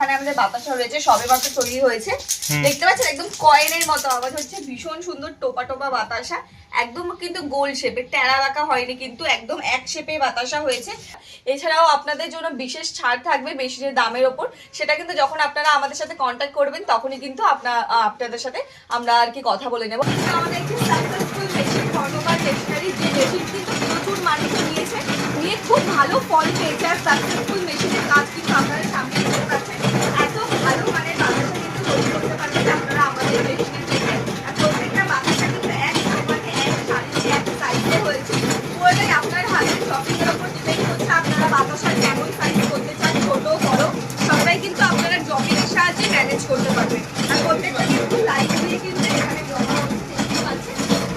এখানে আমাদের বাতাসা রয়েছে, সবে মাত্র তৈরি হয়েছে, দেখতে পাচ্ছেন একদম কয়েনের মতো আওয়াজ হচ্ছে, ভীষণ সুন্দর টোপা টোপা বাতাসা, একদম কিন্তু গোল শেপে, টেরা বাঁকা হয়নি, কিন্তু একদম এক শেপে বাতাসা হয়েছে। এছাড়াও আপনাদের জন্য বিশেষ ছাড় থাকবে মেশিনের দামের ওপর, সেটা কিন্তু যখন আপনারা আমাদের সাথে কন্ট্যাক্ট করবেন তখনই কিন্তু আপনাদের সাথে আমরা আর কি কথা বলে নেব। আমাদের একটি সাকসেসফুল মেশিন কর্মকার স্টেশনারি, যে মেশিন কিন্তু প্রচুর মানুষ নিয়েছে, নিয়ে খুব ভালো ফল পেয়েছে। আর সাকসেসফুল মেশিনের কাজ কিন্তু আপনারা সামনে দেখতে পাচ্ছেন, এত ভালো মানে বাতাসা কিন্তু তৈরি করতে পারবেন আপনারা আমাদের মেশিনের থেকে। আর প্রত্যেকটা বাতাসা কিন্তু এক মানে এক সাইজে এক সাইজে হয়েছে, পুরোটাই আপনার হাতের শপিংয়ের ওপর ডিপেন্ড করছে আপনারা বাতাসা কেমন সাইজ করতে চান, ছোট বড় সবাই কিন্তু আপনারা ড্রপিংয়ের সাহায্যে ম্যানেজ করতে পারবেন। আর প্রত্যেকটা কিন্তু লাইট দিয়ে কিন্তু এখানে জমা হচ্ছে,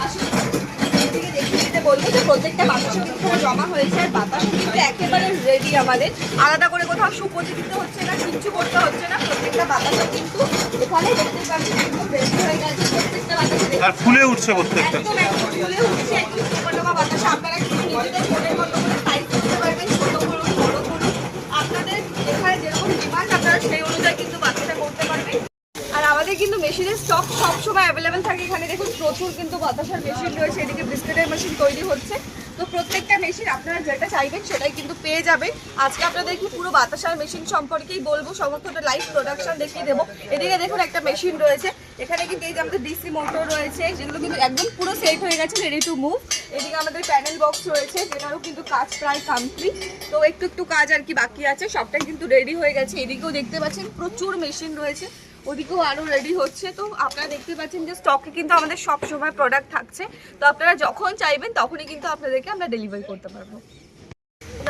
আসলে এদিকে দেখিয়ে দিতে বলবো যে প্রত্যেকটা বাতাসা কিন্তু জমা হয়েছে। আর বাতাসা কিন্তু একেবারে রেডি, আমাদের আলাদা করে কোথাও সুপোজি দিতে হচ্ছে না, কিচ্ছু করতে হচ্ছে না, প্রত্যেকটা বাতাসা কিন্তু এখানে দেখতে পাচ্ছেন একদম রেডি হয়ে গেছে। প্রত্যেকটা বাতাসা আর ফুলে উঠছে, প্রত্যেকটা একদম ফুলে উঠছে, একদম ছোটখাটো বাতাসা আপনারা কিন্তু নিজেদের মনের মতো করে সাইজ করতে পারবেন, ছোট করুন বড় করুন, আপনাদের এখানে যেরকম ডিমান্ড আপনারা সেই অনুযায়ী কিন্তু বাতাসা করতে পারবেন। আর আমাদের কিন্তু মেশিনের স্টক সবসময় অ্যাভেলেবেল থাকে। এখানে দেখুন প্রচুর কিন্তু বাতাসার মেশিন রয়েছে, এদিকে বিস্কুটের মেশিন তৈরি হচ্ছে, তো প্রত্যেকটা মেশিন আপনারা যেটা চাইবেন সেটাই কিন্তু পেয়ে যাবেন। আজকে আপনাদেরকে পুরো বাতাসার মেশিন সম্পর্কেই বলবো, সমস্তটা লাইভ প্রোডাকশন দেখিয়ে দেবো। এদিকে দেখুন একটা মেশিন রয়েছে, এখানে কিন্তু এই যে আমাদের ডিসি মোটর রয়েছে, যেগুলো কিন্তু একদম পুরো সেট হয়ে গেছে, রেডি টু মুভ। এদিকে আমাদের প্যানেল বক্স রয়েছে, যেটারও কিন্তু কাজ প্রায় কমপ্লিট, তো একটু কাজ আর কি বাকি আছে, সবটাই কিন্তু রেডি হয়ে গেছে। এদিকেও দেখতে পাচ্ছেন প্রচুর মেশিন রয়েছে, ওদিকেও আরও রেডি হচ্ছে। তো আপনারা দেখতে পাচ্ছেন যে স্টকে কিন্তু আমাদের সব সময় প্রোডাক্ট থাকছে, তো আপনারা যখন চাইবেন তখনই কিন্তু আপনাদেরকে আমরা ডেলিভারি করতে পারবো।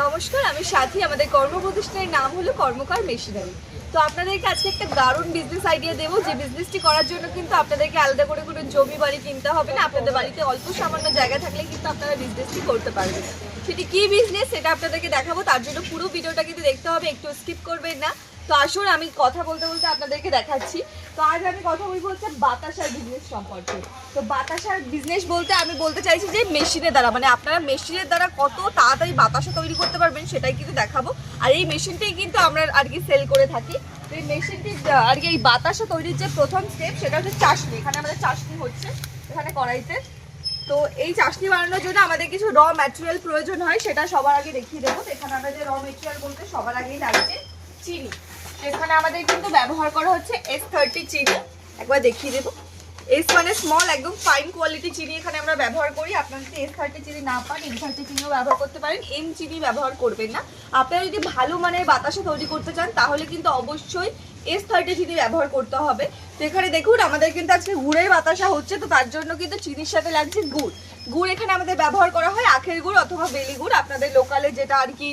নমস্কার, আমি সাথী, আমাদের কর্মপ্রতিষ্ঠানের নাম হলো কর্মকার মেশিনারি। তো আপনাদেরকে আজকে একটা দারুণ বিজনেস আইডিয়া দেবো, যে বিজনেসটি করার জন্য কিন্তু আপনাদেরকে আলাদা করে কোনো জমি বাড়ি কিনতে হবে না, আপনাদের বাড়িতে অল্প সামান্য জায়গা থাকলে কিন্তু আপনারা বিজনেসটি করতে পারবেন। সেটি কি বিজনেস সেটা আপনাদেরকে দেখাবো, তার জন্য পুরো ভিডিওটা কিন্তু দেখতে হবে, একটু স্কিপ করবেন না। তো আসুন আমি কথা বলতে বলতে আপনাদেরকে দেখাচ্ছি। তো আজ আমি কথা বলবো হচ্ছে বাতাসার বিজনেস সম্পর্কে। তো বাতাসার বিজনেস বলতে আমি বলতে চাইছি যে মেশিনের দ্বারা, মানে আপনারা মেশিনের দ্বারা কত তাড়াতাড়ি বাতাসা তৈরি করতে পারবেন সেটাই কিন্তু দেখাবো। আর এই মেশিনটাই কিন্তু আমরা আর কি সেল করে থাকি। তো এই মেশিনটি আর কি এই বাতাসা তৈরির যে প্রথম স্টেপ সেটা হচ্ছে চাশনি। এখানে আমাদের চাশনি হচ্ছে এখানে কড়াইতে। তো এই চাশনি বানানোর জন্য আমাদের কিছু র ম্যাটেরিয়াল প্রয়োজন হয়, সেটা সবার আগে দেখিয়ে দেবো। এখানে আমাদের র ম্যাটেরিয়াল বলতে সবার আগেই লাগছে চিনি। এখানে আমাদের কিন্তু ব্যবহার করা হচ্ছে S30 চিনি, একবার দেখিয়ে দেবো। এস মানে স্মল, একদম ফাইন কোয়ালিটি চিনি এখানে আমরা ব্যবহার করি। আপনারা যদি S30 চিনি না পান M30 চিনিও ব্যবহার করতে পারেন, এম চিনি ব্যবহার করবেন না। আপনারা যদি ভালো মানের বাতাসা তৈরি করতে চান তাহলে কিন্তু অবশ্যই S30 চিনি ব্যবহার করতে হবে। তো এখানে দেখুন আমাদের কিন্তু আজকে গুড়ের বাতাসা হচ্ছে, তো তার জন্য কিন্তু চিনির সাথে লাগছে গুড়। গুড় এখানে আমাদের ব্যবহার করা হয় আখের গুড় অথবা বেলি গুড়, আপনাদের লোকালে যেটা আর কি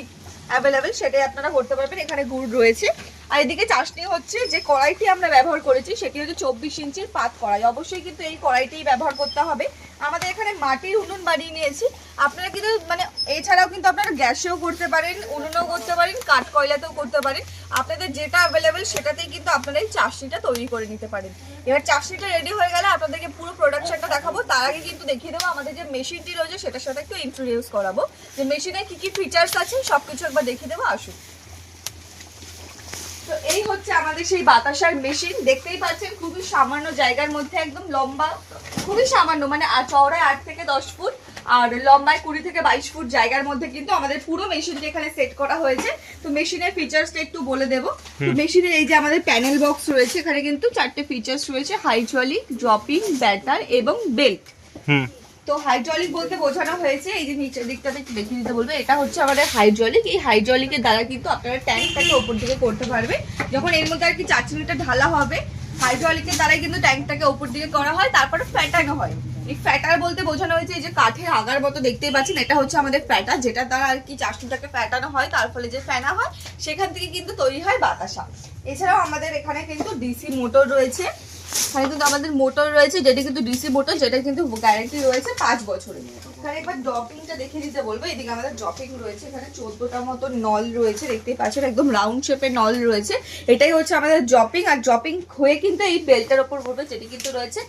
অ্যাভেলেবেল সেটাই আপনারা করতে পারবেন। এখানে গুড় রয়েছে। আর এদিকে চাশনি হচ্ছে, যে কড়াইটি আমরা ব্যবহার করেছি সেটি হচ্ছে 24 ইঞ্চির পাত কড়াই, অবশ্যই কিন্তু এই কড়াইটাই ব্যবহার করতে হবে। আমাদের এখানে মাটির উনুন বানিয়ে নিয়েছি, আপনারা কিন্তু মানে এছাড়াও কিন্তু আপনারা গ্যাসেও করতে পারেন, উনুনেও করতে পারেন, কাঠ কয়লাতেও করতে পারেন, আপনাদের যেটা অ্যাভেলেবেল সেটাতেই কিন্তু আপনারা এই চাশনিটা তৈরি করে নিতে পারেন। এবার চাশনিটা রেডি হয়ে গেলে আপনাদেরকে পুরো প্রোডাকশনটা দেখাবো, তার আগে কিন্তু দেখিয়ে দেবো আমাদের যে মেশিনটি রয়েছে সেটার সাথে একটু ইন্ট্রোডিউস করাবো, যে মেশিনে কি কি ফিচার্স আছে সবকিছু একবার দেখিয়ে দেবো, আসুন। তো এই হচ্ছে আমাদের সেই বাতাসার মেশিন, দেখতেই পাচ্ছেন খুবই সামান্য জায়গার মধ্যে, একদম লম্বা খুবই সামান্য, মানে চওড়ায় 8 থেকে 10 ফুট আর লম্বায় 20 থেকে 22 ফুট জায়গার মধ্যে কিন্তু আমাদের পুরো মেশিনটি এখানে সেট করা হয়েছে। তো মেশিনের ফিচার্সটা একটু বলে দেবো। তো মেশিনের এই যে আমাদের প্যানেল বক্স রয়েছে, এখানে কিন্তু 4টে ফিচার্স রয়েছে, হাইড্রোলিক, ড্রপিং, ব্যাটার এবং বেল্ট। তো হাইড্রোলিক বলতে বোঝানো হয়েছে, এই যে নিচের দিকটাতে একটু দেখিয়ে দিতে বলবো, এটা হচ্ছে আমাদের হাইড্রোলিক। এই হাইড্রোলিকের দ্বারা কিন্তু আপনারা ট্যাঙ্কটাকে ওপর দিকে করতে পারবে, যখন এর মধ্যে আর কি চাটনিটা ঢালা হবে হাইড্রোলিকের দ্বারাই কিন্তু ট্যাঙ্কটাকে ওপর দিকে করা হয়, তারপরে ফ্যাটানো হয়। এই ফ্যাটার বলতে বোঝানো হয়েছে এই যে কাঠের আগার মতো দেখতেই পাচ্ছেন, এটা হচ্ছে আমাদের ফ্যাটার, যেটা দ্বারা আর কি চাটনিটাকে ফ্যাটানো হয়, তার ফলে যে ফেনা হয় সেখান থেকে কিন্তু তৈরি হয় বাতাসা। এছাড়াও আমাদের এখানে কিন্তু ডিসি মোটর রয়েছে, এখানে কিন্তু আমাদের মোটর রয়েছে যেটা কিন্তু ডিসি মোটর, যেটা কিন্তু গ্যারান্টি রয়েছে 5 বছরের। এখানে একবার ড্রপিংটা দেখে দিতে বলবো, এদিকে আমাদের ড্রপিং রয়েছে, এখানে 14টা মতো নল রয়েছে, দেখতেই পাচ্ছেন একদম রাউন্ড শেপের নল রয়েছে, এটাই হচ্ছে আমাদের ড্রপিং। আর ড্রপিং হয়ে কিন্তু এই বেল্টের ওপর পড়বে, যেটি কিন্তু রয়েছে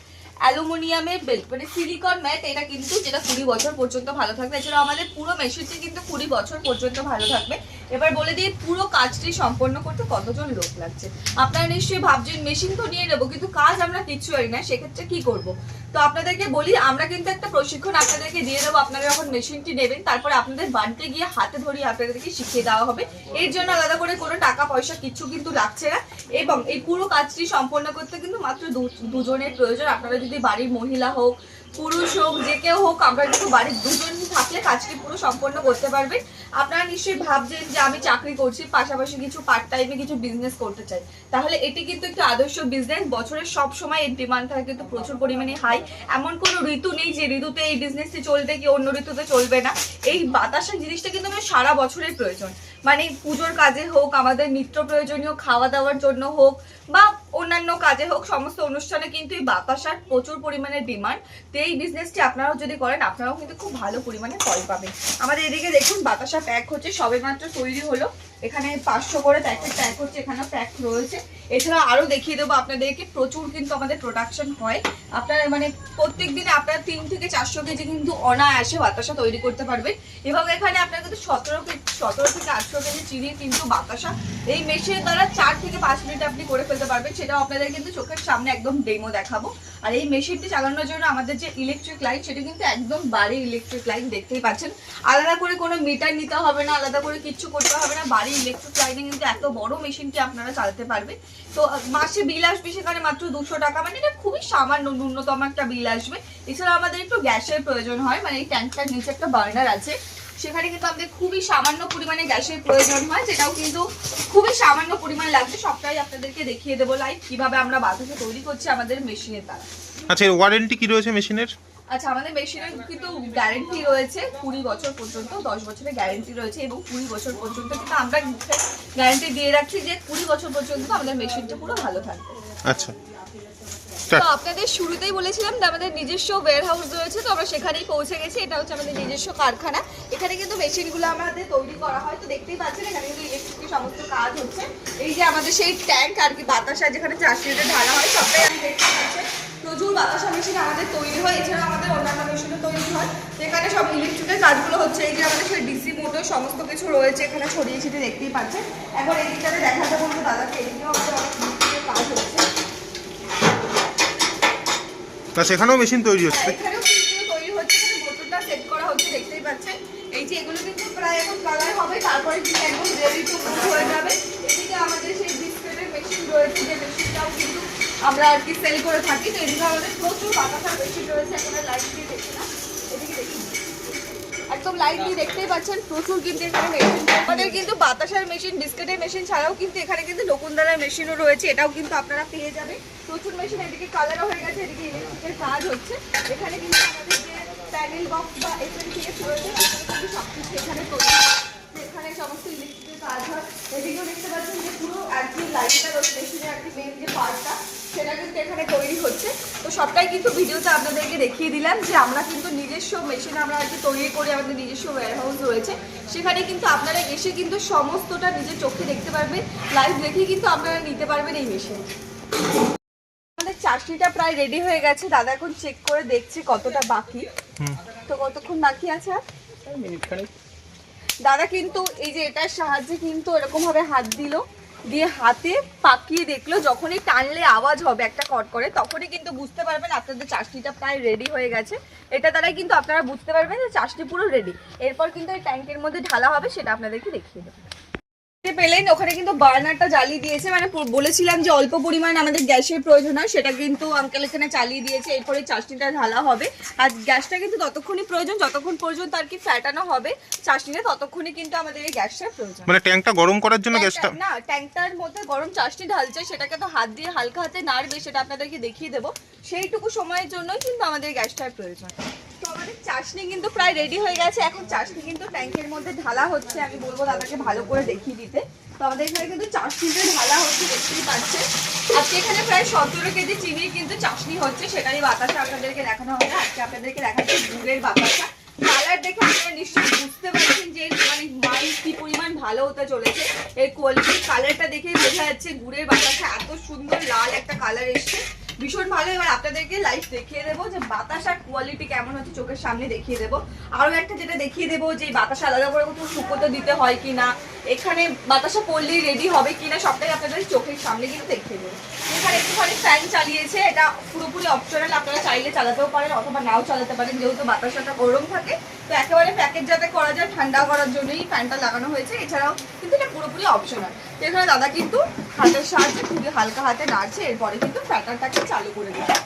অ্যালুমিনিয়ামের বেল্ট, মানে সিলিকন ম্যাট, এটা কিন্তু যেটা 20 বছর পর্যন্ত ভালো থাকবে। এছাড়া আমাদের পুরো মেশিনটি কিন্তু 20 বছর পর্যন্ত ভালো থাকবে। এবার বলে দিই পুরো কাজটি সম্পন্ন করতে কতজন লোক লাগছে। আপনারা নিশ্চয়ই ভাবছেন মেশিন তো নিয়ে নেবো, কিন্তু কাজ আমরা কিচ্ছু জানি না, সেক্ষেত্রে কি করব। তো আপনাদেরকে বলি, আমরা কিন্তু একটা প্রশিক্ষণ আপনাদেরকে দিয়ে দেবো। আপনারা যখন মেশিনটি নেবেন তারপরে আপনাদের বাড়িতে গিয়ে হাতে ধরিয়ে আপনাদেরকে শিখিয়ে দেওয়া হবে। এর জন্য আলাদা করে কোনো টাকা পয়সা কিছু কিন্তু লাগছে না। এবং এই পুরো কাজটি সম্পন্ন করতে কিন্তু মাত্র দুজনের প্রয়োজন। আপনারা যদি বাড়ির মহিলা হোক, পুরুষ হোক, যে কেউ হোক, আমরা কিন্তু বাড়ির দুজন থাকলে কাজটি পুরো সম্পন্ন করতে পারবেন। আপনারা নিশ্চয়ই ভাবছেন যে আমি চাকরি করছি, পাশাপাশি কিছু পার্ট টাইমে কিছু বিজনেস করতে চাই, তাহলে এটি কিন্তু একটু আদর্শ বিজনেস। বছরের সব সময় এর ডিমান্ড থাকে কিন্তু প্রচুর পরিমাণে হাই। এমন কোনো ঋতু নেই যে ঋতুতে এই বিজনেসটি চলবে কি অন্য ঋতুতে চলবে না। এই বাতাসা জিনিসটা কিন্তু আমাদের সারা বছরের প্রয়োজন। মানে পুজোর কাজে হোক, আমাদের নিত্য প্রয়োজনীয় খাওয়া দাওয়ার জন্য হোক, বা অন্যান্য কাজে হোক, সমস্ত অনুষ্ঠানে কিন্তু এই বাতাসার প্রচুর পরিমাণে ডিমান্ড। তো এই বিজনেসটি আপনারাও যদি করেন আপনারাও কিন্তু খুব ভালো পরিমাণে ফল পাবেন। আমাদের এদিকে দেখুন বাতাসা প্যাক হচ্ছে, সবেমাত্র তৈরি হলো। এখানে 500 করে প্যাক হচ্ছে, এখানেও প্যাক রয়েছে। এছাড়া আরো দেখিয়ে দেবো আপনাদেরকে, প্রচুর কিন্তু আমাদের প্রোডাকশন হয়। আপনারা মানে প্রত্যেক দিনে আপনারা 3 থেকে 400 কেজি কিন্তু অনায়াসে বাতাসা তৈরি করতে পারবেন। এবং এখানে আপনার কিন্তু 17 থেকে 18 কেজি চিনি কিন্তু বাতাসা এই মেশিনের দ্বারা 4 থেকে 5 মিনিট আপনি করে ফেলতে পারবেন। সেটাও আপনাদের কিন্তু চোখের সামনে একদম ডেমো দেখাবো। আর এই মেশিনটি চালানোর জন্য আমাদের যে ইলেকট্রিক লাইন, সেটা কিন্তু একদম বাড়ির ইলেকট্রিক লাইন, দেখতেই পাচ্ছেন। আলাদা করে কোনো মিটার নিতে হবে না, আলাদা করে কিচ্ছু করতে হবে না। বাড়ির ইলেকট্রিক লাইনে কিন্তু এত বড় মেশিনটি আপনারা চালাতে পারবেন। তো মাসে বিল আসবে সেখানে মাত্র 200 টাকা, মানে এটা খুবই সামান্য ন্যূনতম একটা বিল আসবে। এছাড়া আমাদের একটু গ্যাসের প্রয়োজন হয়, মানে এই ট্যাঙ্কটার নিচে একটা বার্নার আছে, সেখানে কিন্তু আমাদের খুবই সামান্য পরিমাণে গ্যাসের প্রয়োজন হয়, যেটাও কিন্তু খুবই সামান্য পরিমাণ লাগছে। সবটাই আপনাদেরকে দেখিয়ে দেবো লাইভ কিভাবে আমরা বাতাসা তৈরি করছি আমাদের মেশিনের দ্বারা। আচ্ছা, এর ওয়ারেন্টি কি রয়েছে মেশিনের? আচ্ছা, আমাদের মেশিনের কিন্তু গ্যারেন্টি রয়েছে 20 বছর পর্যন্ত, 10 বছরের গ্যারেন্টি রয়েছে এবং 20 বছর পর্যন্ত কিন্তু আমরা গ্যারেন্টি দিয়ে রাখছি যে 20 বছর পর্যন্ত আমাদের মেশিনটা পুরো ভালো থাকবে। আচ্ছা, তো আপনাদের শুরুতেই বলেছিলাম যে আমাদের নিজস্ব ওয়্যার হাউস রয়েছে, তো আমরা সেখানেই পৌঁছে গেছি। এটা হচ্ছে আমাদের নিজস্ব কারখানা। এখানে কিন্তু মেশিনগুলো আমাদের তৈরি করা হয়। তো দেখতেই পাচ্ছেন এখানে কিন্তু ইলেকট্রিকের সমস্ত কাজ হচ্ছে। এই যে আমাদের সেই ট্যাঙ্ক আর কি বাতাসা যেখানে 4 লিটার ঢালা হয়, সবটাই আমি দেখতে পাচ্ছি। প্রচুর বাতাসা মেশিন আমাদের তৈরি হয়, এছাড়া আমাদের অন্যান্য মেশিনও তৈরি হয়। তো এখানে সব ইলেকট্রিকের কাজগুলো হচ্ছে। এই যে আমাদের সেই ডিসি মোটর সমস্ত কিছু রয়েছে এখানে ছড়িয়ে ছিটিয়ে, দেখতেই পাচ্ছেন। এখন এদিকটাতে দেখাতে বলবো দাদাকে, এদিকেও আমাদের অনেক ইলেকট্রিকের কাজ হচ্ছে। সেখানেও মেশিন তৈরি হচ্ছে, এখানেও কিন্তু তৈরি হচ্ছে, এখানে মোটরটা সেট করা হচ্ছে, দেখতেই পাচ্ছেন। এই যে এগুলো কিন্তু প্রায় এখন কালার হবে, তারপরে কিন্তু একদম রেডি টু মুভ হয়ে যাবে। এদিকে আমাদের সেই বিস্কুটের মেশিন রয়েছে, যে মেশিনটাও কিন্তু আমরা আর কি সেল করে থাকি। তো এদিকে আমাদের প্রচুর বাতাসার মেশিন রয়েছে। এখন লাইট দিয়ে দেখি না, এদিকে দেখি একদম লাইট দিয়ে দেখতেই পাচ্ছেন, প্রচুর কিন্তু এখানে মেশিন। আমাদের কিন্তু বাতাসার মেশিন, বিস্কুটের মেশিন ছাড়াও কিন্তু এখানে কিন্তু নকুনদানার মেশিনও রয়েছে, এটাও কিন্তু আপনারা পেয়ে যাবেন। প্রচুর মেশিন, এদিকে কালারও হয়ে গেছে, এদিকে ইলেকট্রিকের কাজ হচ্ছে। এখানে কিন্তু আমাদের যে প্যানেল বক্স বা এসএনটিএস রয়েছে কিন্তু সবকিছু এখানে তৈরি, এখানে সমস্ত ইলেকট্রিকের কাজ হয়। এদিকেও দেখতে পাচ্ছেন যে পুরো একটি লাইটটা রয়েছে, মেশিনের একটি মেন যে পার্টটা সেটা কিন্তু এখানে তৈরি হচ্ছে। তো সবটাই কিন্তু ভিডিওতে আপনাদেরকে দেখিয়ে দিলাম যে আমরা কিন্তু নিজস্ব মেশিন আমরা আর কি তৈরি করি, আমাদের নিজস্ব ওয়্যার হাউস রয়েছে। সেখানে কিন্তু আপনারা এসে কিন্তু সমস্তটা নিজের চোখে দেখতে পারবেন, লাইভ দেখে কিন্তু আপনারা নিতে পারবেন এই মেশিন। আমাদের চাটনিটা প্রায় রেডি হয়ে গেছে, দাদা এখন চেক করে দেখছি কতটা বাকি। তো কতক্ষণ বাকি আছে? মিনিট খানেক। দাদা কিন্তু এই যে এটার সাহায্যে কিন্তু এরকম ভাবে হাত দিল, দিয়ে হাতে পাকিয়ে দেখলো, যখনই টানলে আওয়াজ হবে একটা কট করে, তখনই কিন্তু বুঝতে পারবেন আপনাদের চাটনিটা প্রায় রেডি হয়ে গেছে। এটা দ্বারাই কিন্তু আপনারা বুঝতে পারবেন যে চাটনি পুরো রেডি। এরপর কিন্তু এই ট্যাঙ্কের মধ্যে ঢালা হবে, সেটা আপনাদেরকে দেখিয়ে দেবো। পেলেন ওখানে কিন্তু বার্নারটা জ্বালিয়ে দিয়েছে, মানে বলেছিলাম যে অল্প পরিমাণ আমাদের গ্যাসের প্রয়োজন হয়, সেটা কিন্তু আঙ্কেল এখানে চালিয়ে দিয়েছে। এরপরে চাটনিটা ঢালা হবে। আর গ্যাসটা কিন্তু ততক্ষণই প্রয়োজন যতক্ষণ পর্যন্ত আর কি ফ্যাটানো হবে চাটনিটা, ততক্ষণই কিন্তু আমাদের এই গ্যাসটার প্রয়োজন। মানে ট্যাঙ্কটা গরম করার জন্য গ্যাসটা না, ট্যাঙ্কটার মধ্যে গরম চাটনি ঢালছে, সেটাকে তো হাত দিয়ে হালকা হাতে নাড়বে, সেটা আপনাদেরকে দেখিয়ে দেবো। সেইটুকু সময়ের জন্যই কিন্তু আমাদের গ্যাসটার প্রয়োজন। তো আমাদের চাটনি কিন্তু প্রায় রেডি হয়ে গেছে। এখন চাটনি কিন্তু ট্যাঙ্কের মধ্যে ঢালা হচ্ছে, আমি বলবো দাদাকে ভালো করে দেখিয়ে দিতে। তো আমাদের এখানে কিন্তু চাটনিটা ঢালা হচ্ছে, দেখতেই পাচ্ছেন। আজকে এখানে প্রায় 17 কেজি চিনির কিন্তু চাটনি হচ্ছে, সেটারই বাতাসা আপনাদেরকে দেখানো হবে। আজকে আপনাদেরকে দেখাচ্ছি গুড়ের বাতাসা। কালার দেখে আপনারা নিশ্চয়ই বুঝতে পারছেন যে মানে মাল কি পরিমাণ ভালো হতে চলেছে। এর কোয়ালিটি কালারটা দেখেই বোঝা যাচ্ছে গুড়ের বাতাসা এত সুন্দর লাল একটা কালার এসছে। ভীষণ ভালো। এবার আপনাদেরকে লাইভ দেখিয়ে দেবো যে বাতাসার কোয়ালিটি কেমন হচ্ছে, চোখের সামনে দেখিয়ে দেবো। আরো একটা যেটা দেখিয়ে দেবো যে বাতাসা আলাদা করে কোথাও শুকোতে দিতে হয় কিনা, এখানে বাতাসা পড়লেই রেডি হবে কিনা, সবটাই আপনাদের চোখের সামনে কিন্তু দেখিয়ে দেবো। এখানে একটুখানি ফ্যান চালিয়েছে, এটা পুরোপুরি অপশনাল, আপনারা চাইলে চালাতেও পারেন অথবা নাও চালাতে পারেন, যেহেতু বাতাসাটা গরম থাকে তো একেবারে প্যাকেট যাতে করা যায় ঠান্ডা করার জন্যই ফ্যানটা লাগানো হয়েছে। এছাড়াও কিন্তু এটা পুরোপুরি অপশনাল। এখানে দাদা কিন্তু হাতের সাহায্যে খুবই হালকা হাতে নাড়ছে, এরপরে কিন্তু ফ্যাটারটাকে চালু করে দিচ্ছে।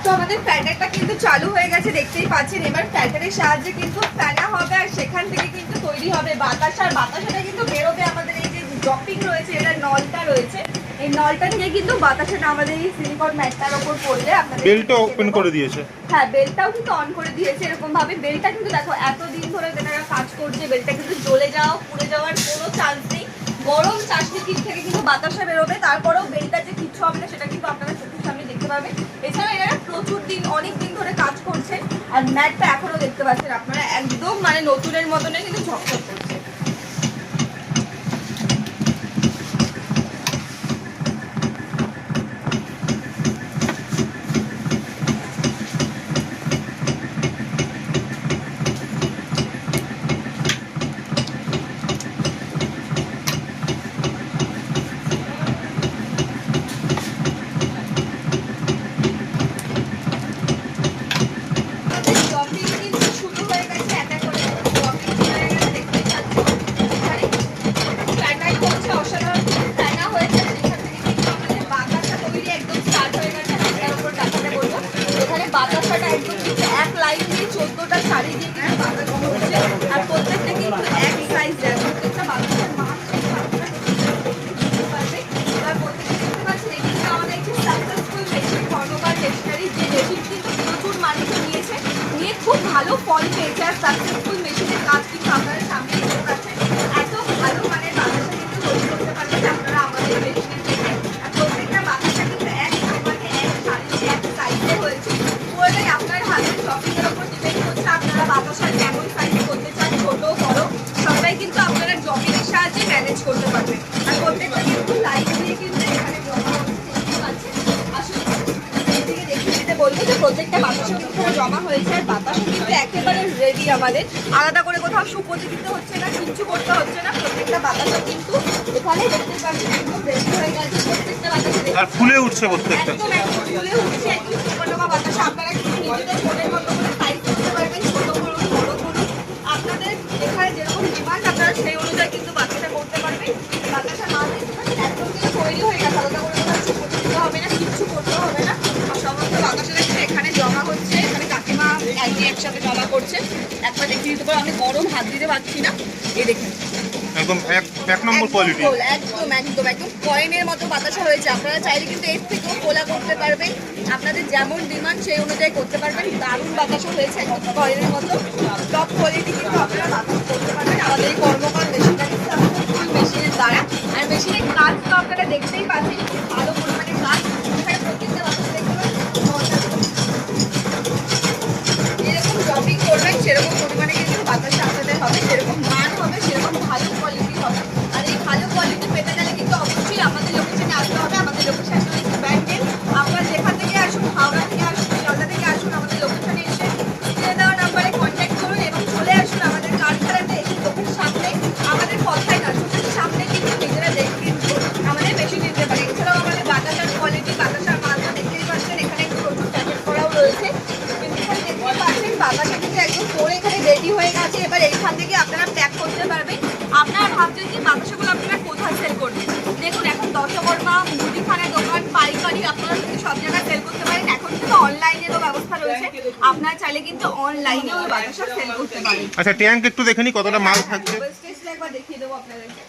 তো আমাদের ফ্যাটারটা কিন্তু চালু হয়ে গেছে, দেখতেই পাচ্ছেন। এবার ফ্যাটারের সাহায্যে কিন্তু ফেনা হবে আর সেখান থেকে কিন্তু তৈরি হবে বাতাস, আর বাতাসাটা কিন্তু বেরোবে আমাদের এই যে ড্রপিং রয়েছে, এটা নলটা রয়েছে, এই নলটা থেকে কিন্তু বাতাসাটা আমাদের এই সিলিকন ম্যাটটার উপর পড়লে আপনাদের বেলটা ওপেন করে দিয়েছে। হ্যাঁ, বেলটাও কিন্তু অন করে দিয়েছে এরকম ভাবে। বেলটা কিন্তু দেখো এতদিন ধরে যেনারা কাজ করছে, বেলটা কিন্তু জ্বলে যাওয়া পুড়ে যাওয়ার কোনো চান্স নেই। গরম চাষনি দিক থেকে কিন্তু বাতাসা বেরোবে, তারপরেও বেলটা যে কিচ্ছু হবে না সেটা কিন্তু আপনারা চোখের সামনে দেখতে পাবেন। এছাড়া এনারা প্রচুর দিন অনেক দিন ধরে কাজ করছে, আর ম্যাটটা এখনো দেখতে পাচ্ছেন আপনারা একদম মানে নতুনের মতনই কিন্তু ঝকঝক করছে। খুব ভালো ফল পেয়েছে, আর সাকসেসফুল মেশিনের কাজ কিন্তু আপনারা সামনে দেখতে পাচ্ছেন। এত ভালো মানে বাতাসা কিন্তু তৈরি করতে পারবেন আপনারা আমাদের মেশিনের থেকে। আর প্রত্যেকটা বাতাসা কিন্তু এক নম্বরে এক সারিতে এক সাইজে হয়েছে, পুরোটাই আপনার হাতের শপিংয়ের উপর ডিপেন্ড করছে আপনারা বাতাসা কেমন সাইজে করতে চান, ছোট বড় সবাই কিন্তু আপনারা জমিনের সাহায্যে ম্যানেজ করতে পারবেন। আর প্রত্যেকটা কিন্তু লাইট দিয়ে কিন্তু এখানে জমা হচ্ছে। আসলে এদিকে দেখিয়ে দিতে বলবো যে প্রত্যেকটা বাতাসা কিন্তু জমা হয়েছে, আর বাতাসা কিন্তু একেবারে রেডি। আমাদের আলাদা করে কোথাও শুকোতে দিতে হচ্ছে না, কিচ্ছু করতে হচ্ছে না। প্রত্যেকটা বাতাসা কিন্তু এখানে দেখতে পাচ্ছেন একদম রেডি হয়ে গেছে। প্রত্যেকটা বাতাসা আর ফুলে উঠছে প্রত্যেকটা, একদম একদম ফুলে উঠছে, একদম ছোটখাটো বাতাসা। আপনারা কিন্তু নিজেদের মনের মতো করে সাইজ করতে পারবেন, ছোট করুন বড় করুন, আপনাদের এখানে যেরকম ডিমান্ড আপনারা সেই অনুযায়ী কিন্তু বাতাসা করতে পারবেন। বাতাসা মাছ একদম কিন্তু তৈরি হয়ে গেছে, আলাদা করে কোথাও শুকোতে দিতে হবে না, কিচ্ছু করতে হবে না। আর সমস্ত বাতাসাটা কিন্তু এখানে জমা হচ্ছে, এখানে কাকিমা একসাথে জমা করছে। একবার দেখিয়ে দিতে পারো, আমি গরম হাত দিতে পারছি না, এই দেখেন একদম এক নম্বর কোয়ালিটি, একদম একদম একদম কয়েনের মতো বাতাসা হয়েছে। আপনারা চাইলে কিন্তু এর থেকেও খোলা করতে পারবেন, আপনাদের যেমন ডিমান্ড সেই অনুযায়ী করতে পারবেন। দারুণ বাতাসা হয়েছে, একদম কয়েনের মতো টপ কোয়ালিটি কিন্তু আপনারা বাতাস করতে পারবেন আমাদের এই কর্মকার মেশিনটা কিন্তু ফুল মেশিনের দ্বারা। আর মেশিনের কাজ তো আপনারা দেখতেই পাচ্ছেন, খুব ভালো পরিমাণে কাজ। এখানে প্রত্যেকটা বাতাসা দেখতে পাচ্ছেন যেরকম জবিং করবেন সেরকম পরিমাণে কিন্তু বাতাসা আপনাদের হবে, সেরকম মান হবে, সেরকম ভালো কোয়ালিটি হবে। আর এই ভালো কোয়ালিটি পেতে গেলে কিন্তু অবশ্যই আমাদের লোকেশনে আসতে হবে। আমাদের লোকেশনটা হচ্ছে ব্যান্ডেল। আপনারা যেখান থেকে আসুন, হাওড়া থেকে আসুন, শিয়ালদা থেকে আসুন, আমাদের লোকেশনে এসে দিয়ে দেওয়া নাম্বারে কন্ট্যাক্ট করুন এবং চলে আসুন আমাদের কারখানাতে। এসে চোখের সামনে আমাদের কথাই না, চোখের সামনে কিন্তু নিজেরা দেখে কিন্তু আমাদের বেশি নিতে পারে। এছাড়াও আমাদের বাতাসার কোয়ালিটি, বাতাসার মালটা দেখতেই পাচ্ছেন, এখানে একটু প্রচুর প্যাকেট করাও রয়েছে। এখানে দেখতে পাচ্ছেন বাতাসা কিন্তু একদম পরে এখানে রেডি হয়ে গেছে। এবার এইখান থেকে আপনারা প্যাক করতে পারবেন। আপনারা ভাবছেন যে বাতাসাগুলো আপনারা কোথায় সেল করবেন, দেখুন এখন দশকর্মা, মুদিখানা দোকান, পাইকারি আপনারা কিন্তু সব জায়গায় সেল করতে পারেন। এখন কিন্তু অনলাইনেরও ব্যবস্থা রয়েছে, আপনারা চাইলে কিন্তু অনলাইনেও বাতাসা সেল করতে পারেন। আচ্ছা ট্যাঙ্ক একটু দেখে নি কতটা মাল থাকছে। স্টেজটা একবার দেখিয়ে দেবো আপনাদেরকে।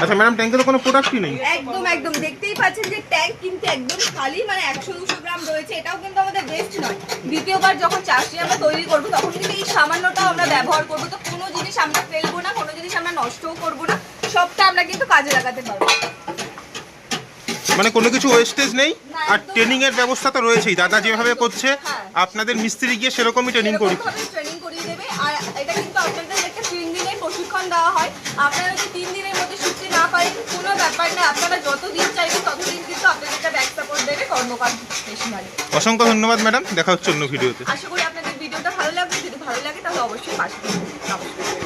আচ্ছা ম্যাডাম, ট্যাঙ্কে তো কোনো প্রোডাক্টই নেই। একদম একদম দেখতেই পাচ্ছেন যে ট্যাঙ্ক কিন্তু একদম খালি, মানে 100-200 গ্রাম রয়েছে। এটাও কিন্তু আমাদের বেস্ট নয়, দ্বিতীয়বার যখন চাষনি আমরা তৈরি করবো তখন কিন্তু এই সামান্যটাও আমরা ব্যবহার করবো। তো কোনো জিনিস আমরা ফেলবো না, কোনো জিনিস আমরা নষ্টও করবো না, সবটা আমরা কিন্তু কাজে লাগাতে পারবো। মানে কোনো কিছু ওয়েস্টেজ নেই। না, আর একদম ট্রেনিং এর ব্যবস্থা তো রয়েছেই, দাদা যেভাবে করছে হ্যাঁ। আপনাদের মিস্ত্রি গিয়ে সেরকমই ট্রেনিং করি। ট্রেনিং করিয়ে দেবে। আর এটা কিন্তু আপনাদের একটা 3 দিনের প্রশিক্ষণ দেওয়া হয়। আপনারা যদি 3 দিনের মধ্যে শিখতে না পারেন কোনো ব্যাপার না, আপনারা যতদিন চাইবেন ততদিন কিন্তু আপনাদের একটা ব্যাক সাপোর্ট দেবে কর্মকার স্টেশনারি। অসংখ্য ধন্যবাদ ম্যাডাম, দেখা হচ্ছে অন্য ভিডিওতে। আশা করি আপনাদের ভিডিওটা ভালো লাগবে। যদি ভালো লাগে তাহলে অবশ্যই পাশে থাকবেন। নমস্কার।